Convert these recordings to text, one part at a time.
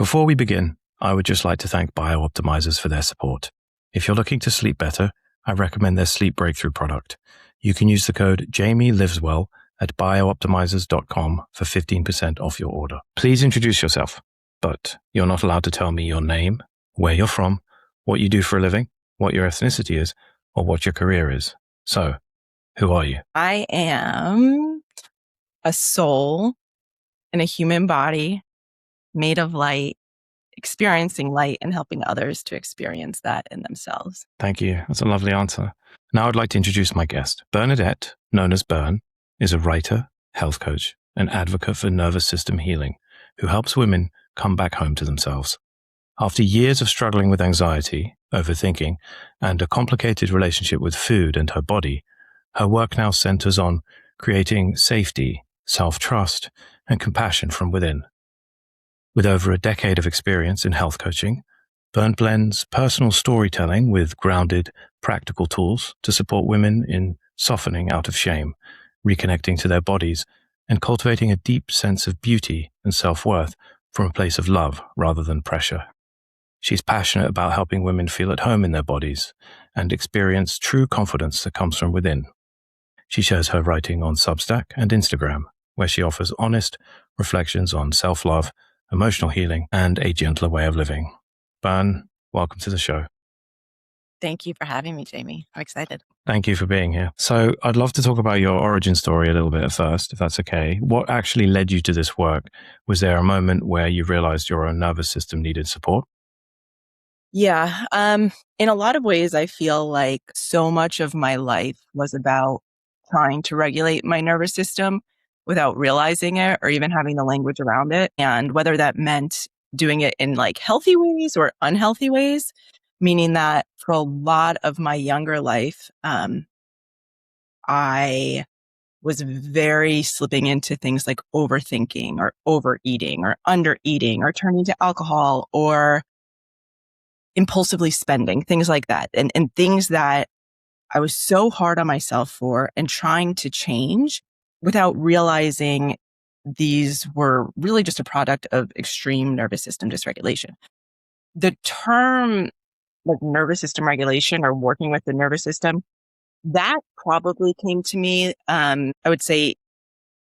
Before we begin, I would just like to thank BioOptimizers for their support. If you're looking to sleep better, I recommend their Sleep Breakthrough product. You can use the code JamieLivesWell at biooptimizers.com for 15% off your order. Please introduce yourself, but you're not allowed to tell me your name, where you're from, what you do for a living, what your ethnicity is, or what your career is. So, who are you? I am a soul in a human body made of light, experiencing light and helping others to experience that in themselves. Thank you. That's a lovely answer. Now I'd like to introduce my guest. Bernadette, known as Bern, is a writer, health coach, and advocate for nervous system healing who helps women come back home to themselves. After years of struggling with anxiety, overthinking, and a complicated relationship with food and her body, her work now centers on creating safety, self-trust, and compassion from within. With over a decade of experience in health coaching, Bern blends personal storytelling with grounded, practical tools to support women in softening out of shame, reconnecting to their bodies, and cultivating a deep sense of beauty and self-worth from a place of love rather than pressure. She's passionate about helping women feel at home in their bodies and experience true confidence that comes from within. She shares her writing on Substack and Instagram, where she offers honest reflections on self-love, emotional healing, and a gentler way of living. Bern, welcome to the show. Thank you for having me, Jamie. I'm excited. Thank you for being here. So I'd love to talk about your origin story a little bit at first, if that's okay. What actually led you to this work? Was there a moment where you realized your own nervous system needed support? Yeah. In a lot of ways, I feel like so much of my life was about trying to regulate my nervous system without realizing it or even having the language around it. And whether that meant doing it in like healthy ways or unhealthy ways, meaning that for a lot of my younger life, I was very slipping into things like overthinking or overeating or undereating or turning to alcohol or impulsively spending, things like that. And things that I was so hard on myself for and trying to change without realizing these were really just a product of extreme nervous system dysregulation. The term like nervous system regulation or working with the nervous system, that probably came to me, I would say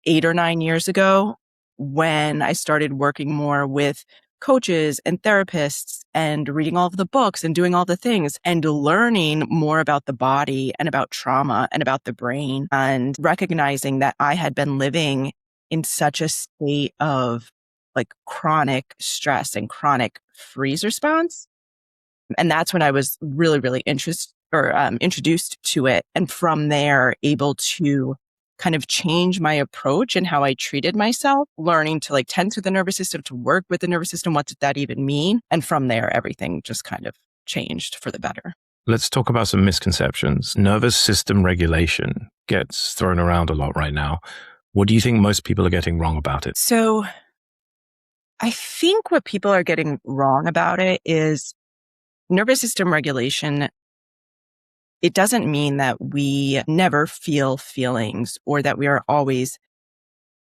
8 or 9 years ago when I started working more with coaches and therapists and reading all of the books and doing all the things and learning more about the body and about trauma and about the brain and recognizing that I had been living in such a state of like chronic stress and chronic freeze response. And that's when I was really, really introduced to it. And from there, able to kind of change my approach and how I treated myself, learning to like tend to the nervous system, to work with the nervous system. What did that even mean? And from there, everything just kind of changed for the better. Let's talk about some misconceptions. Nervous system regulation gets thrown around a lot right now. What do you think most people are getting wrong about it? So I think what people are getting wrong about it is nervous system regulation. It doesn't mean that we never feel feelings or that we are always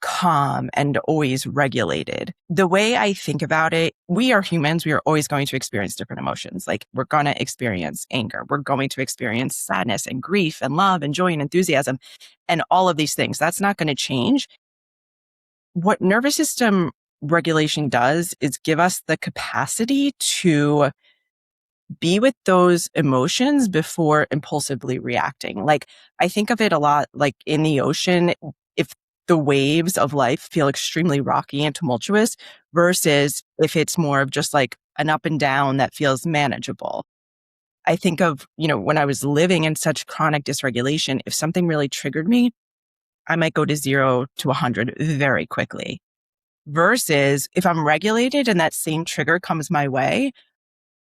calm and always regulated. The way I think about it, we are humans. We are always going to experience different emotions. Like we're going to experience anger. We're going to experience sadness and grief and love and joy and enthusiasm and all of these things. That's not going to change. What nervous system regulation does is give us the capacity to be with those emotions before impulsively reacting. Like I think of it a lot like in the ocean, if the waves of life feel extremely rocky and tumultuous versus if it's more of just like an up and down that feels manageable. I think of, when I was living in such chronic dysregulation, if something really triggered me, I might go to 0 to 100 very quickly. Versus if I'm regulated and that same trigger comes my way,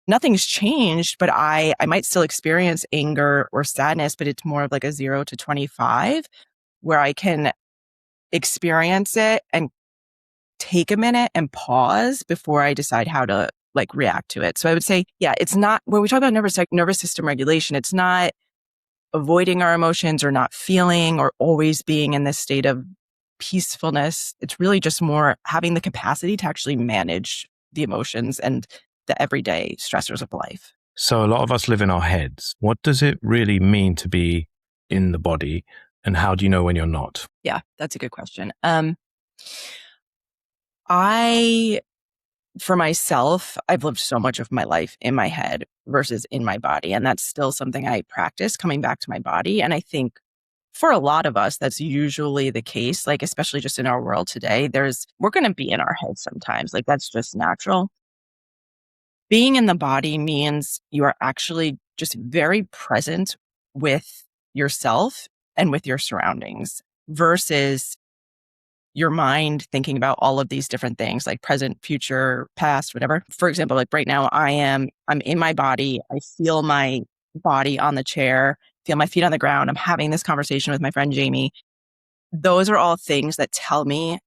nothing's changed, but I might still experience anger or sadness, but it's more of like a 0 to 25 where I can experience it and take a minute and pause before I decide how to like react to it. So I would say, yeah, it's not, when we talk about nervous system regulation, it's not avoiding our emotions or not feeling or always being in this state of peacefulness. It's really just more having the capacity to actually manage the emotions and the everyday stressors of life. So a lot of us live in our heads. What does it really mean to be in the body? And how do you know when you're not? Yeah, that's a good question. For myself, I've lived so much of my life in my head versus in my body. And that's still something I practice, coming back to my body. And I think for a lot of us, that's usually the case, like, especially just in our world today, we're going to be in our heads sometimes. Like, that's just natural. Being in the body means you are actually just very present with yourself and with your surroundings versus your mind thinking about all of these different things like present, future, past, whatever. For example, like right now I'm in my body. I feel my body on the chair, feel my feet on the ground. I'm having this conversation with my friend Jamie. Those are all things that tell me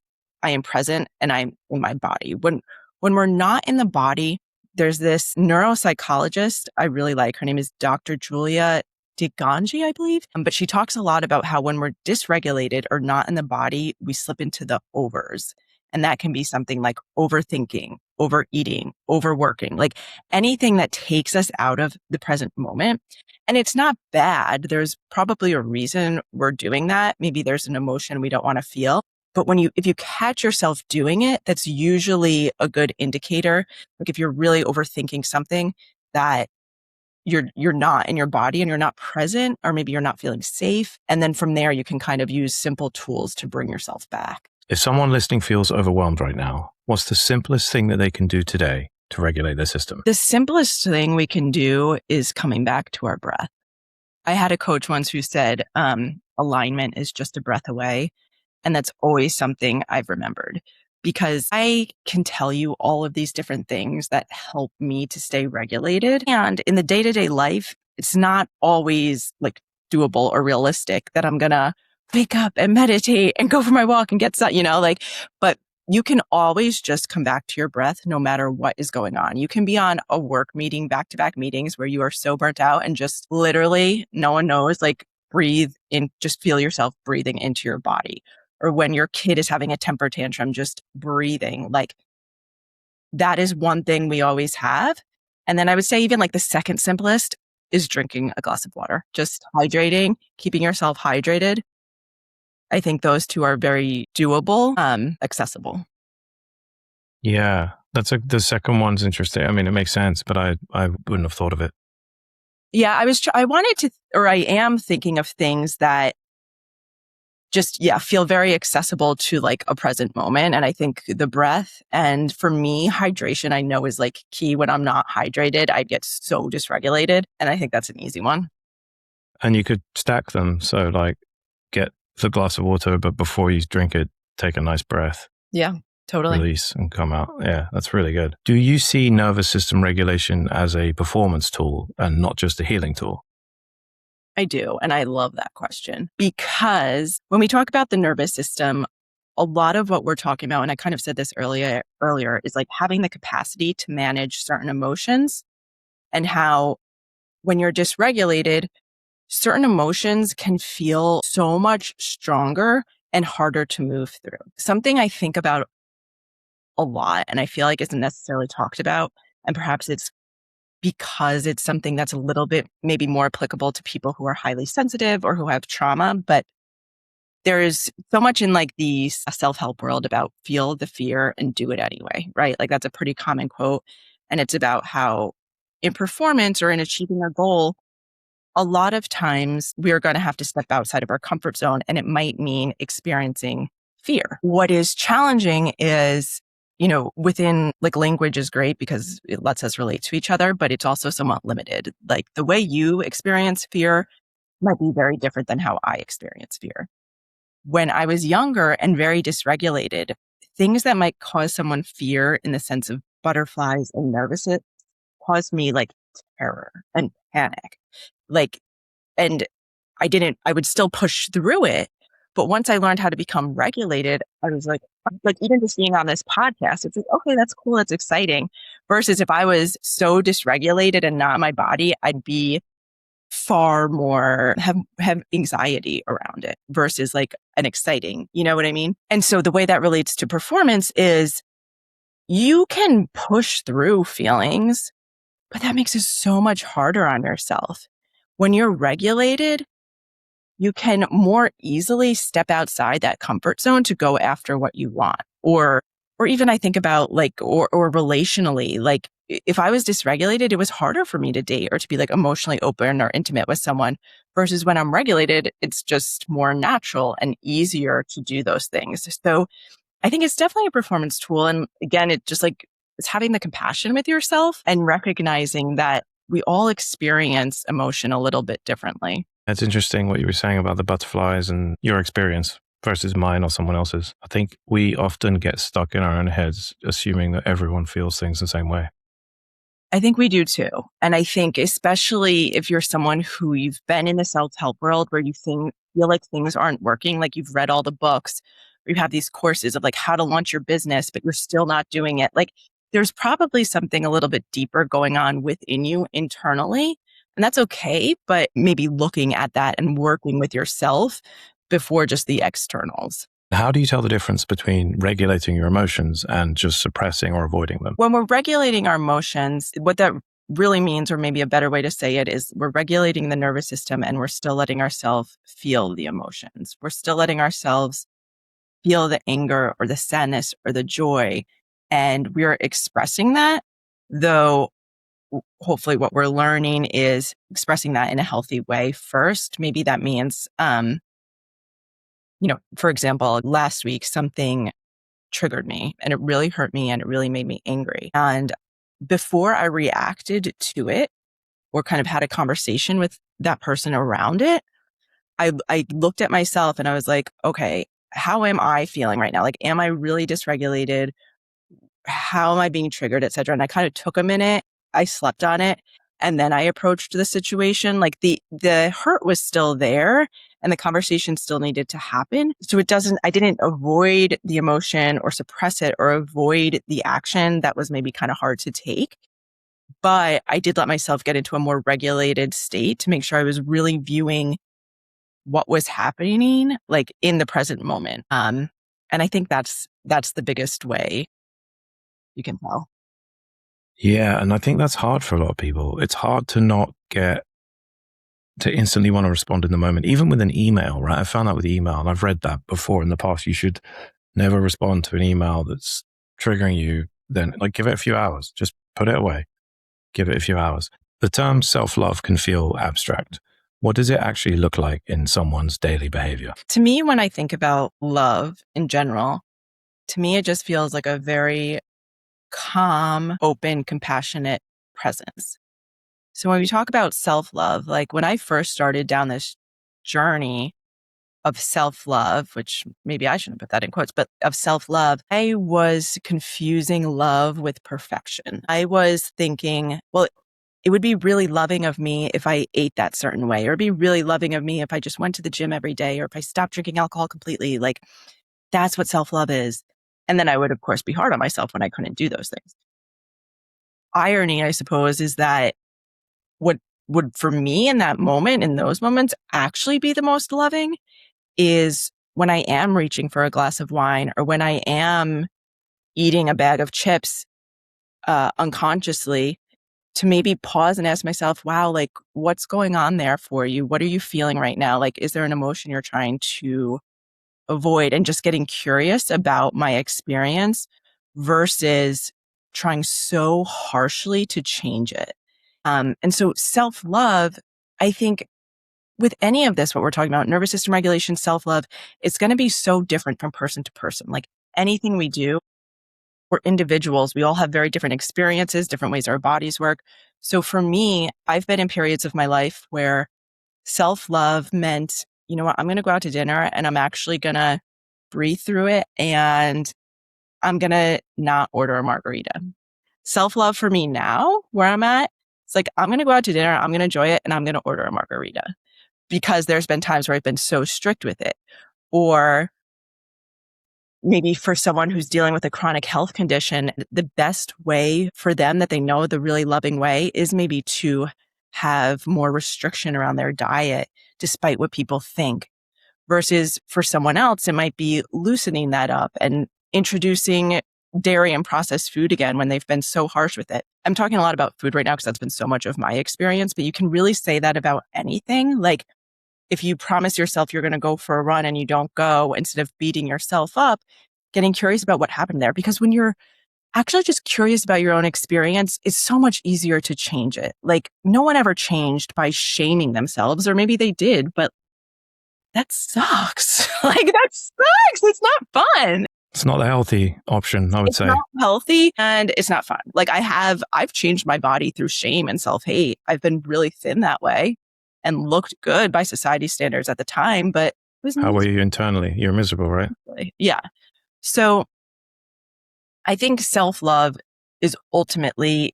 I am present and I'm in my body. When we're not in the body, there's this neuropsychologist I really like. Her name is Dr. Julia Diganji, I believe. But she talks a lot about how when we're dysregulated or not in the body, we slip into the overs. And that can be something like overthinking, overeating, overworking, like anything that takes us out of the present moment. And it's not bad. There's probably a reason we're doing that. Maybe there's an emotion we don't want to feel. But if you catch yourself doing it, that's usually a good indicator. Like if you're really overthinking something that you're not in your body and you're not present, or maybe you're not feeling safe. And then from there, you can kind of use simple tools to bring yourself back. If someone listening feels overwhelmed right now, what's the simplest thing that they can do today to regulate their system? The simplest thing we can do is coming back to our breath. I had a coach once who said, alignment is just a breath away. And that's always something I've remembered because I can tell you all of these different things that help me to stay regulated. And in the day-to-day life, it's not always like doable or realistic that I'm going to wake up and meditate and go for my walk and get some, but you can always just come back to your breath no matter what is going on. You can be on a work meeting, back-to-back meetings where you are so burnt out and just literally no one knows, like breathe in, just feel yourself breathing into your body. Or when your kid is having a temper tantrum, just breathing. Like that is one thing we always have. And then I would say even like the second simplest is drinking a glass of water, just hydrating, keeping yourself hydrated. I think those two are very doable, accessible. Yeah, the second one's interesting. I mean, it makes sense, but I wouldn't have thought of it. Yeah, I am thinking of things that just, feel very accessible to like a present moment. And I think the breath, and for me, hydration, I know is like key. When I'm not hydrated, I get so dysregulated. And I think that's an easy one. And you could stack them. So like get the glass of water, but before you drink it, take a nice breath. Yeah, totally. Release and come out. Yeah, that's really good. Do you see nervous system regulation as a performance tool and not just a healing tool? I do. And I love that question because when we talk about the nervous system, a lot of what we're talking about, and I kind of said this earlier, is like having the capacity to manage certain emotions and how when you're dysregulated, certain emotions can feel so much stronger and harder to move through. Something I think about a lot and I feel like isn't necessarily talked about, and perhaps it's because it's something that's a little bit maybe more applicable to people who are highly sensitive or who have trauma. But there is so much in like the self-help world about feel the fear and do it anyway, right? Like that's a pretty common quote. And it's about how in performance or in achieving a goal, a lot of times we're going to have to step outside of our comfort zone, and it might mean experiencing fear. What is challenging is within like language is great because it lets us relate to each other, but it's also somewhat limited. Like the way you experience fear might be very different than how I experience fear. When I was younger and very dysregulated, things that might cause someone fear in the sense of butterflies and nervousness caused me like terror and panic. And I would still push through it. But once I learned how to become regulated, I was like even just being on this podcast, it's like, okay, that's cool. That's exciting. Versus if I was so dysregulated and not in my body, I'd be far more, have anxiety around it versus like an exciting, you know what I mean? And so the way that relates to performance is you can push through feelings, but that makes it so much harder on yourself. When you're regulated, you can more easily step outside that comfort zone to go after what you want. Or even I think about or relationally, like if I was dysregulated, it was harder for me to date or to be like emotionally open or intimate with someone versus when I'm regulated, it's just more natural and easier to do those things. So I think it's definitely a performance tool. And again, it's having the compassion with yourself and recognizing that we all experience emotion a little bit differently. It's interesting what you were saying about the butterflies and your experience versus mine or someone else's. I think we often get stuck in our own heads, assuming that everyone feels things the same way. I think we do too. And I think especially if you're someone who you've been in the self-help world where feel like things aren't working, like you've read all the books, or you have these courses of like how to launch your business, but you're still not doing it. Like there's probably something a little bit deeper going on within you internally. And that's okay, but maybe looking at that and working with yourself before just the externals. How do you tell the difference between regulating your emotions and just suppressing or avoiding them? When we're regulating our emotions, what that really means, or maybe a better way to say it, is we're regulating the nervous system and we're still letting ourselves feel the emotions. We're still letting ourselves feel the anger or the sadness or the joy. And we're expressing that, though hopefully what we're learning is expressing that in a healthy way first. Maybe that means, for example, last week, something triggered me and it really hurt me and it really made me angry. And before I reacted to it or kind of had a conversation with that person around it, I looked at myself and I was like, okay, how am I feeling right now? Like, am I really dysregulated? How am I being triggered, et cetera? And I kind of took a minute. I slept on it. And then I approached the situation. Like the hurt was still there and the conversation still needed to happen. So I didn't avoid the emotion or suppress it or avoid the action that was maybe kind of hard to take. But I did let myself get into a more regulated state to make sure I was really viewing what was happening, like in the present moment. And I think that's the biggest way you can tell. Yeah. And I think that's hard for a lot of people. It's hard to not get to instantly want to respond in the moment, even with an email, right? I found that with email and I've read that before in the past. You should never respond to an email that's triggering you. Then like give it a few hours, just put it away, give it a few hours. The term self-love can feel abstract. What does it actually look like in someone's daily behavior? To me, when I think about love in general, to me, it just feels like a very calm, open, compassionate presence. So when we talk about self-love, like when I first started down this journey of self-love, which maybe I shouldn't put that in quotes, but of self-love, I was confusing love with perfection. I was thinking, well, it would be really loving of me if I ate that certain way, or it'd be really loving of me if I just went to the gym every day, or if I stopped drinking alcohol completely. Like that's what self-love is. And then I would, of course, be hard on myself when I couldn't do those things. Irony, I suppose, is that what would, for me in that moment, in those moments, actually be the most loving is when I am reaching for a glass of wine or when I am eating a bag of chips unconsciously, to maybe pause and ask myself, wow, like what's going on there for you? What are you feeling right now? Like, is there an emotion you're trying to avoid? And just getting curious about my experience versus trying so harshly to change it. And so self-love, I think with any of this, what we're talking about, nervous system regulation, self-love, it's going to be so different from person to person. Like anything we do, we're individuals. We all have very different experiences, different ways our bodies work. So for me, I've been in periods of my life where self-love meant, you know what, I'm going to go out to dinner and I'm actually going to breathe through it and I'm going to not order a margarita. Self-love for me now, where I'm at, it's like, I'm going to go out to dinner, I'm going to enjoy it, and I'm going to order a margarita because there's been times where I've been so strict with it. Or maybe for someone who's dealing with a chronic health condition, the best way for them that they know, the really loving way, is maybe to have more restriction around their diet, despite what people think. Versus for someone else, it might be loosening that up and introducing dairy and processed food again when they've been so harsh with it. I'm talking a lot about food right now because that's been so much of my experience, but you can really say that about anything. Like if you promise yourself you're going to go for a run and you don't go, instead of beating yourself up, getting curious about what happened there. Because when you're actually just curious about your own experience, it's so much easier to change it. Like no one ever changed by shaming themselves, or maybe they did, but that sucks. Like that sucks. It's not fun. It's not a healthy option, I would say. It's not healthy and it's not fun. Like I've changed my body through shame and self-hate. I've been really thin that way and looked good by society standards at the time, but it was How were you internally? You're miserable, right? Yeah. So I think self-love is ultimately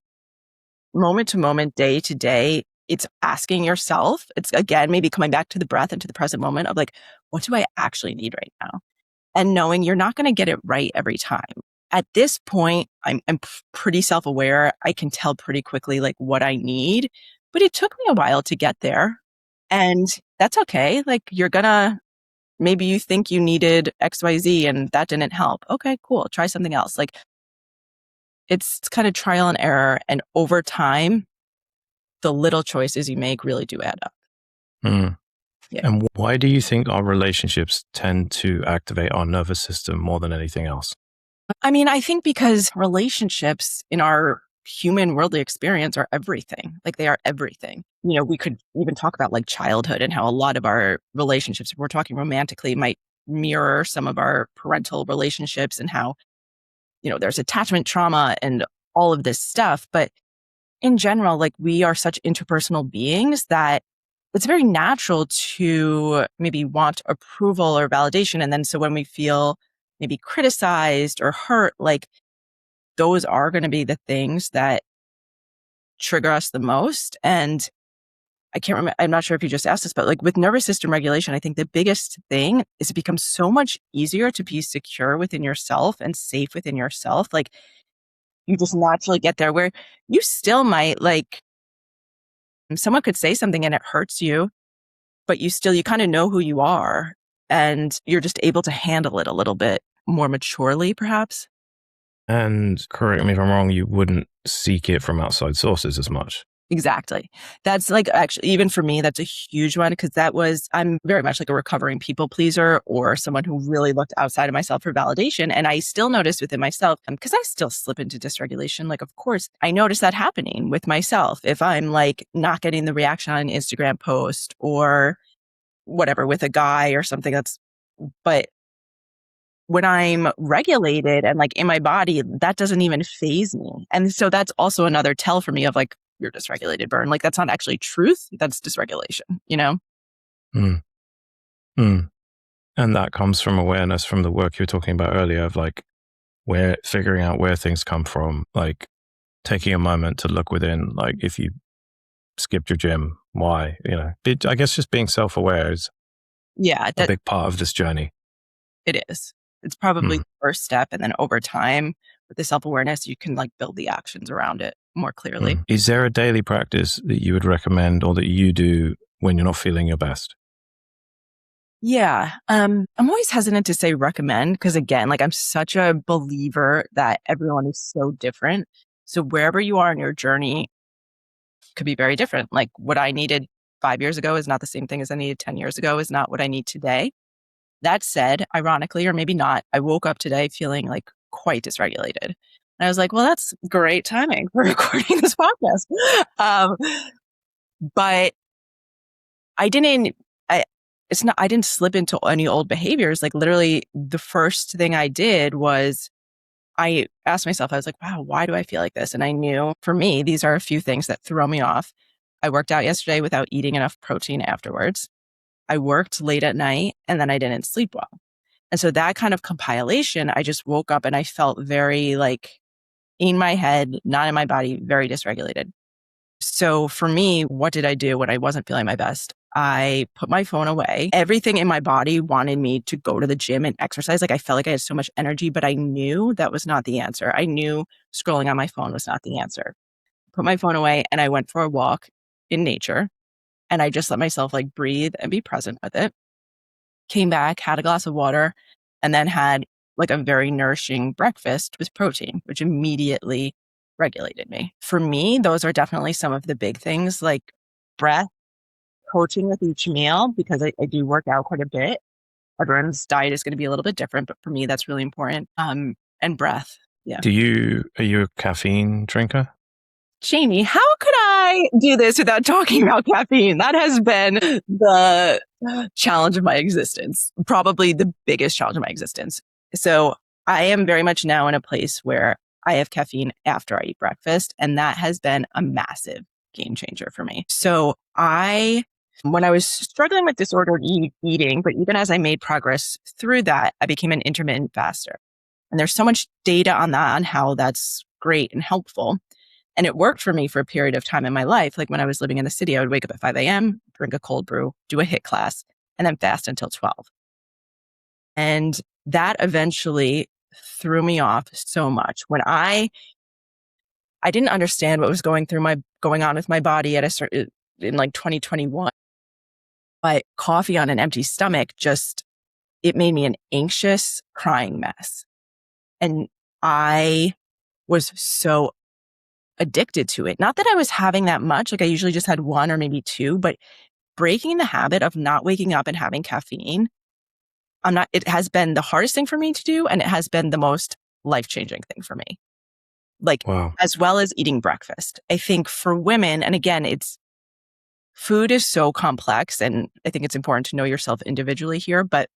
moment to moment, day to day. It's asking yourself, it's again, maybe coming back to the breath and to the present moment of like, what do I actually need right now? And knowing you're not going to get it right every time. At this point, I'm pretty self-aware. I can tell pretty quickly like what I need, but it took me a while to get there. And that's okay. Like maybe you think you needed XYZ and that didn't help. Okay, cool. Try something else. Like it's kind of trial and error. And over time, the little choices you make really do add up. Mm. Yeah. And why do you think our relationships tend to activate our nervous system more than anything else? I mean, I think because relationships in our human worldly experience are everything. Like they are everything. You know, we could even talk about like childhood and how a lot of our relationships, if we're talking romantically, might mirror some of our parental relationships and how, there's attachment trauma and all of this stuff. But in general, like we are such interpersonal beings that it's very natural to maybe want approval or validation. And then so when we feel maybe criticized or hurt, like those are going to be the things that trigger us the most. And I can't remember, I'm not sure if you just asked this, but like with nervous system regulation, I think the biggest thing is it becomes so much easier to be secure within yourself and safe within yourself. Like you just naturally get there where you still might like, someone could say something and it hurts you, but you kind of know who you are and you're just able to handle it a little bit more maturely, perhaps. And correct me if I'm wrong, you wouldn't seek it from outside sources as much. Exactly. That's like, actually, even for me, that's a huge one because I'm very much like a recovering people pleaser or someone who really looked outside of myself for validation. And I still noticed within myself, because I still slip into dysregulation. Like, of course, I notice that happening with myself. If I'm like not getting the reaction on an Instagram post or whatever with a guy or something but when I'm regulated and like in my body, that doesn't even faze me. And so that's also another tell for me of like, you're dysregulated, Bern. Like that's not actually truth. That's dysregulation, Mm. Mm. And that comes from awareness from the work you were talking about earlier of like where figuring out where things come from, like taking a moment to look within, like if you skipped your gym, why, I guess just being self-aware is a big part of this journey. It is. It's probably the first step. And then over time with the self-awareness, you can like build the actions around it more clearly. Is there a daily practice that you would recommend or that you do when you're not feeling your best? Yeah. I'm always hesitant to say recommend because again, like I'm such a believer that everyone is so different. So wherever you are in your journey could be very different. Like what I needed 5 years ago is not the same thing as I needed 10 years ago, is not what I need today. That said, ironically, or maybe not, I woke up today feeling like quite dysregulated. And I was like, well, that's great timing for recording this podcast. But I didn't slip into any old behaviors. Like literally the first thing I did was I asked myself, I was like, wow, why do I feel like this? And I knew for me, these are a few things that throw me off. I worked out yesterday without eating enough protein afterwards. I worked late at night and then I didn't sleep well. And so that kind of compilation, I just woke up and I felt very like in my head, not in my body, very dysregulated. So for me, what did I do when I wasn't feeling my best? I put my phone away. Everything in my body wanted me to go to the gym and exercise. Like I felt like I had so much energy, but I knew that was not the answer. I knew scrolling on my phone was not the answer. Put my phone away and I went for a walk in nature. And I just let myself like breathe and be present with it. Came back, had a glass of water, and then had like a very nourishing breakfast with protein, which immediately regulated me. For me, those are definitely some of the big things, like breath, coaching with each meal, because I do work out quite a bit. Everyone's diet is going to be a little bit different, but for me, that's really important. And breath. Yeah. Are you a caffeine drinker? Jamie, how could I do this without talking about caffeine? That has been the challenge of my existence, probably the biggest challenge of my existence. So I am very much now in a place where I have caffeine after I eat breakfast, and that has been a massive game changer for me. So when I was struggling with disordered eating, but even as I made progress through that, I became an intermittent faster. And there's so much data on that, on how that's great and helpful. And it worked for me for a period of time in my life. Like when I was living in the city, I would wake up at 5 a.m., drink a cold brew, do a HIIT class, and then fast until 12. And that eventually threw me off so much. When I didn't understand what was going on with my body in like 2021. But coffee on an empty stomach it made me an anxious, crying mess. And I was so addicted to it. Not that I was having that much, like I usually just had one or maybe two, but breaking the habit of not waking up and having caffeine, it has been the hardest thing for me to do. And it has been the most life-changing thing for me. Like, Wow. As well as eating breakfast. I think for women, and again, food is so complex, and I think it's important to know yourself individually here, but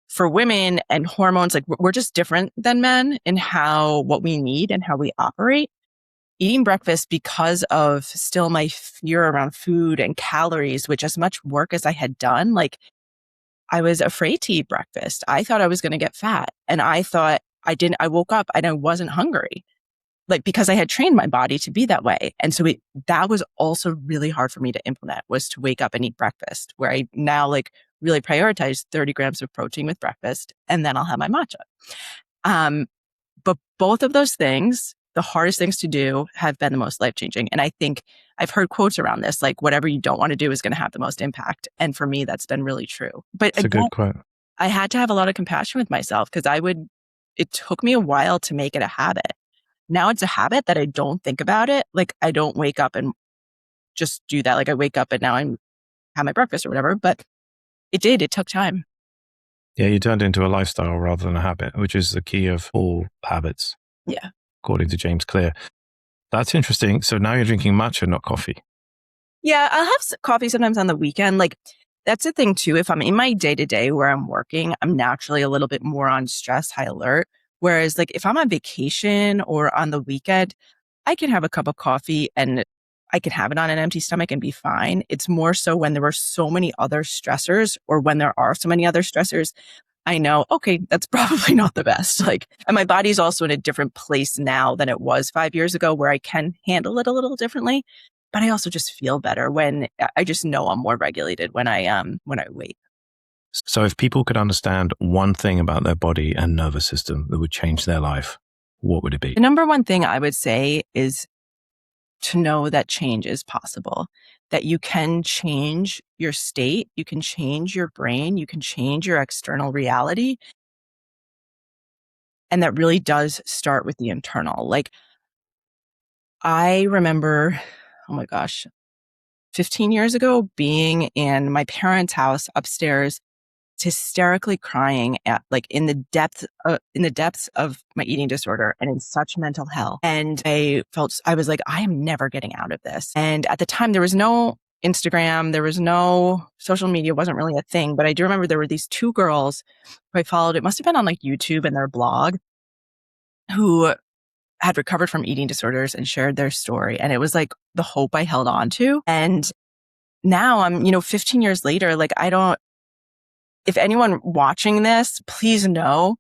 for women and hormones, like we're just different than men in what we need and how we operate. Eating breakfast, because of still my fear around food and calories, which as much work as I had done, like I was afraid to eat breakfast. I thought I was going to get fat, and I thought I woke up and I wasn't hungry, like because I had trained my body to be that way. And so that was also really hard for me to implement, was to wake up and eat breakfast, where I now like really prioritize 30 grams of protein with breakfast, and then I'll have my matcha. But both of those things, the hardest things to do, have been the most life-changing. And I think I've heard quotes around this, like whatever you don't want to do is going to have the most impact. And for me, that's been really true. But It's a good quote. I had to have a lot of compassion with myself, because it took me a while to make it a habit. Now it's a habit that I don't think about it. Like I don't wake up and just do that. Like I wake up and now I have my breakfast or whatever, but it took time. Yeah, you turned into a lifestyle rather than a habit, which is the key of all habits. Yeah. According to James Clear. That's interesting. So now you're drinking matcha, not coffee. Yeah, I'll have coffee sometimes on the weekend. Like that's the thing too. If I'm in my day-to-day where I'm working, I'm naturally a little bit more on stress, high alert. Whereas like if I'm on vacation or on the weekend, I can have a cup of coffee and I can have it on an empty stomach and be fine. It's more so when there were so many other stressors, or when there are so many other stressors, I know, okay, that's probably not the best. Like, and my body's also in a different place now than it was 5 years ago, where I can handle it a little differently. But I also just feel better when I just know I'm more regulated when I wait. So if people could understand one thing about their body and nervous system that would change their life, what would it be? The number one thing I would say is to know that change is possible, that you can change your state, you can change your brain, you can change your external reality. And that really does start with the internal. Like I remember, oh my gosh, 15 years ago, being in my parents' house upstairs, hysterically crying in the depths of my eating disorder and in such mental hell. And I was like, I am never getting out of this. And at the time, there was no Instagram, there was no social media, wasn't really a thing. But I do remember there were these two girls who I followed. It must have been on like YouTube and their blog, who had recovered from eating disorders and shared their story. And it was like the hope I held on to. And now I'm, 15 years later, like if anyone watching this, please know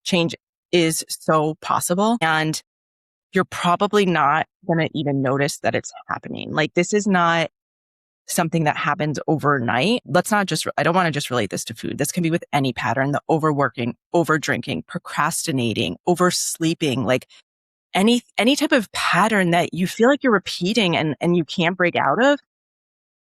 change is so possible, and you're probably not going to even notice that it's happening. Like this is not something that happens overnight. I don't want to just relate this to food. This can be with any pattern: the overworking, over drinking, procrastinating, oversleeping, like any type of pattern that you feel like you're repeating and you can't break out of.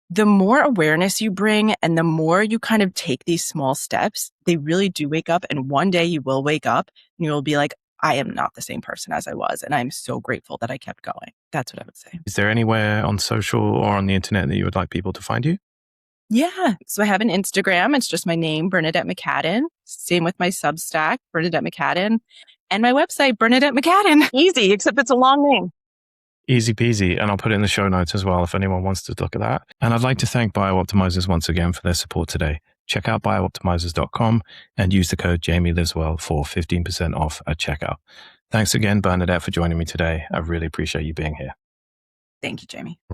the more awareness you bring and the more you kind of take these small steps, they really do wake up. And one day you will wake up and you'll be like, I am not the same person as I was. And I'm so grateful that I kept going. That's what I would say. Is there anywhere on social or on the internet that you would like people to find you? Yeah. So I have an Instagram. It's just my name, Bernadette McCadden. Same with my Substack, Bernadette McCadden. And my website, Bernadette McCadden. Easy, except it's a long name. Easy peasy. And I'll put it in the show notes as well if anyone wants to look at that. And I'd like to thank BioOptimizers once again for their support today. Check out biooptimizers.com and use the code JamieLiswell for 15% off at checkout. Thanks again, Bernadette, for joining me today. I really appreciate you being here. Thank you, Jamie.